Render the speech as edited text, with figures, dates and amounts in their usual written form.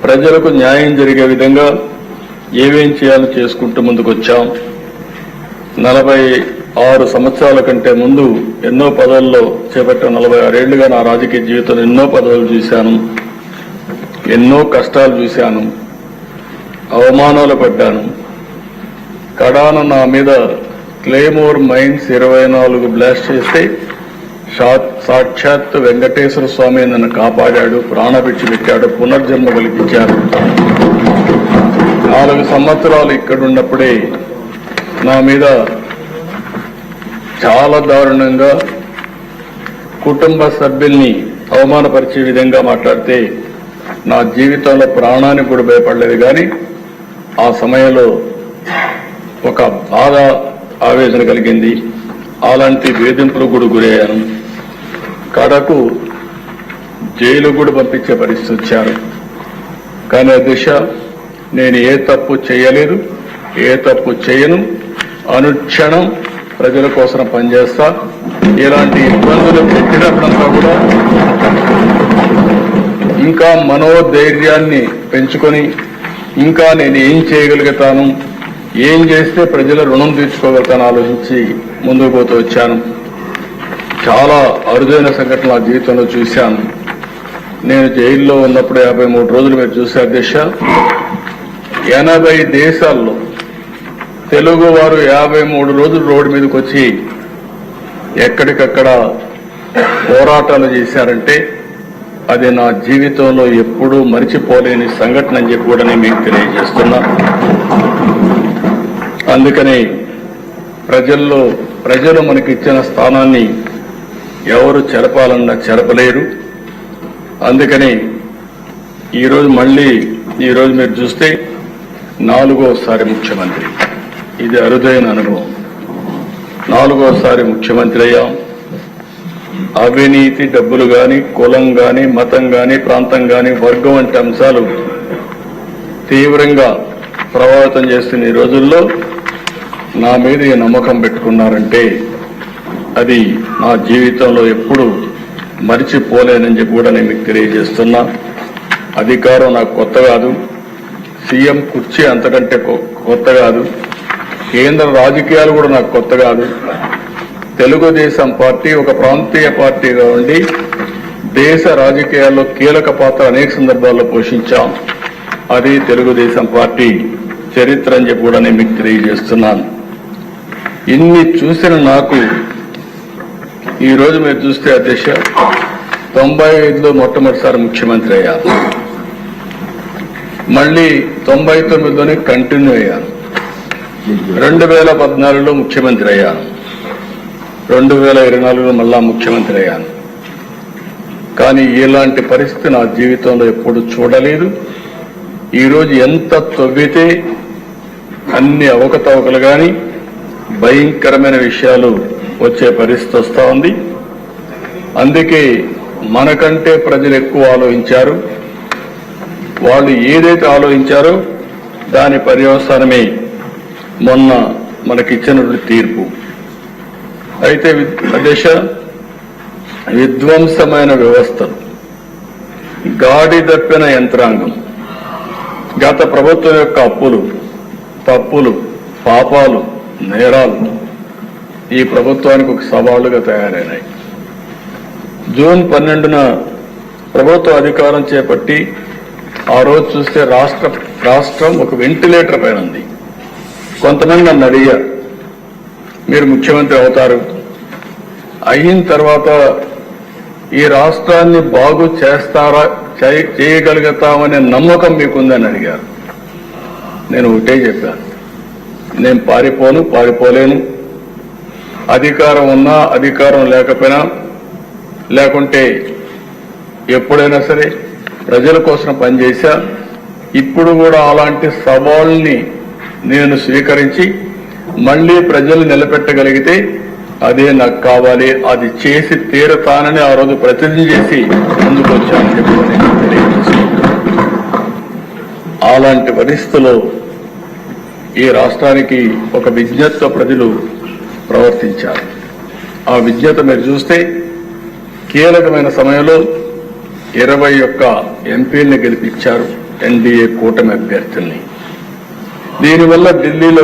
ప్రజలకు న్యాయం జరిగే విధంగా ఏమేం చేయాలో చేసుకుంటూ ముందుకొచ్చాం. 46 సంవత్సరాల కంటే ముందు ఎన్నో పదవుల్లో చేపట్టిన 46 ఏళ్లుగా నా రాజకీయ జీవితంలో ఎన్నో పదవులు చూశాను, ఎన్నో కష్టాలు చూశాను, అవమానాలు పడ్డాను. కడాన నా మీద క్లేమోర్ మైన్స్ 24 బ్లాస్ట్ చేస్తే సాక్షాత్ వెంకటేశ్వర స్వామి నన్ను కాపాడాడు, ప్రాణభిక్ష పెట్టాడు, పునర్జన్మ కల్పించాడు. 4 సంవత్సరాలు ఇక్కడున్నప్పుడే నా మీద చాలా దారుణంగా కుటుంబ సభ్యుల్ని అవమానపరిచే విధంగా మాట్లాడితే నా జీవితంలో ప్రాణానికి కూడా భయపడలేదు. కానీ ఆ సమయంలో ఒక బాధ ఆవేదన కలిగింది. అలాంటి వేధింపులు కూడా గురయ్యాను. కడకు జైలు కూడా పంపించే పరిస్థితి వచ్చారు. కానీ అధ్యక్ష, నేను ఏ తప్పు చేయలేదు, ఏ తప్పు చేయను. అనుక్షణం ప్రజల కోసం పనిచేస్తా. ఇలాంటి ఇబ్బందులు పెట్టినప్పుడంతా కూడా ఇంకా మనోధైర్యాన్ని పెంచుకొని ఇంకా నేను ఏం చేయగలుగుతాను, ఏం చేస్తే ప్రజల రుణం తీర్చుకోగలుగుతాను ఆలోచించి ముందుకు పోతూ వచ్చాను. చాలా అరుదైన సంఘటన నా జీవితంలో చూశాను. నేను జైల్లో ఉన్నప్పుడు 53 రోజులు మీరు చూసే అధ్యక్ష, 80 దేశాల్లో తెలుగు వారు 53 రోజులు రోడ్డు మీదకి వచ్చి ఎక్కడికక్కడ పోరాటాలు చేశారంటే అది నా జీవితంలో ఎప్పుడూ మరిచిపోలేని సంఘటన అని చెప్పి కూడా నేను మీకు తెలియజేస్తున్నా. అందుకని ప్రజలు మనకిచ్చిన స్థానాన్ని ఎవరు చెరపాలన్నా చెరపలేరు. అందుకని ఈరోజు మీరు చూస్తే 4వసారి ముఖ్యమంత్రి. ఇది అరుదైన అనుభవం. 4వసారి ముఖ్యమంత్రి అయ్యాం. అవినీతి, డబ్బులు గాని, కులం గాని, మతం గాని, ప్రాంతం గాని, వర్గం వంటి అంశాలు తీవ్రంగా ప్రభావితం చేస్తున్న ఈ రోజుల్లో నా మీద ఈ నమ్మకం పెట్టుకున్నారంటే అది నా జీవితంలో ఎప్పుడు మరిచిపోలేనని చెప్పి కూడా నేను మీకు తెలియజేస్తున్నా. అధికారం నాకు కొత్త కాదు, సీఎం కుర్చీ అంతకంటే కొత్త కాదు, కేంద్ర రాజకీయాలు కూడా నాకు కొత్త కాదు. తెలుగుదేశం పార్టీ ఒక ప్రాంతీయ పార్టీగా ఉండి దేశ రాజకీయాల్లో కీలక పాత్ర అనేక సందర్భాల్లో పోషించాం. అది తెలుగుదేశం పార్టీ చరిత్ర అని చెప్పి కూడా నేను మీకు తెలియజేస్తున్నాను. ఇన్ని చూసిన నాకు ఈరోజు మీరు చూస్తే అధ్యక్ష 95లో మొట్టమొదటిసారి ముఖ్యమంత్రి అయ్యాను. మళ్ళీ 99లోనే కంటిన్యూ అయ్యాను. 2014లో ముఖ్యమంత్రి అయ్యాను. 2024లో మళ్ళా ముఖ్యమంత్రి అయ్యాను. కానీ ఇలాంటి పరిస్థితి నా జీవితంలో ఎప్పుడు చూడలేదు. ఈరోజు ఎంత తవ్వితే అన్ని అవకతవకలు కానీ భయంకరమైన విషయాలు వచ్చే పరిస్థితి వస్తూ ఉంది. అందుకే మనకంటే ప్రజలు ఎక్కువ ఆలోచించారు. వాళ్ళు ఏదైతే ఆలోచించారో దాని పర్యవసానమే మొన్న మనకిచ్చినటువంటి తీర్పు. అయితే అధ్యక్ష, విధ్వంసమైన వ్యవస్థలు, గాడి తప్పిన యంత్రాంగం, గత ప్రభుత్వం యొక్క అప్పులు, తప్పులు, పాపాలు, నేరాలు ఈ ప్రభుత్వానికి ఒక సవాళ్లుగా తయారైనాయి. జూన్ 12న ప్రభుత్వ అధికారం చేపట్టి ఆ రోజు చూస్తే రాష్ట్రం ఒక వెంటిలేటర్ పైన ఉంది. కొంతమంది నన్ను అడిగారు, మీరు ముఖ్యమంత్రి అవుతారు, అయిన తర్వాత ఈ రాష్ట్రాన్ని బాగు చేస్తారా, చేయగలుగుతామనే నమ్మకం మీకుందని అడిగారు. నేను ఒకటే చెప్పాను, నేను పారిపోలేను. అధికారం ఉన్నా, అధికారం లేకపోయినా, లేకుంటే ఎప్పుడైనా సరే ప్రజల కోసం పనిచేశా. ఇప్పుడు కూడా అలాంటి సవాల్ని నేను స్వీకరించి మళ్లీ ప్రజలు నిలబెట్టగలిగితే అదే నాకు కావాలి, అది చేసి తీరతానని ఆ రోజు ప్రతిజ్ఞ చేసి ముందుకు వచ్చానని చెప్పి నేను తెలియజేస్తున్నాను. అలాంటి పరిస్థితుల్లో ఈ రాష్ట్రానికి ఒక విజ్ఞతతో ప్రజలు ప్రవర్తించారు. ఆ విజ్ఞత మీరు చూస్తే కీలకమైన సమయంలో 21 ఎంపీలను గెలిపించారు ఎన్డీఏ కూటమి అభ్యర్థుల్ని. దీనివల్ల ఢిల్లీలో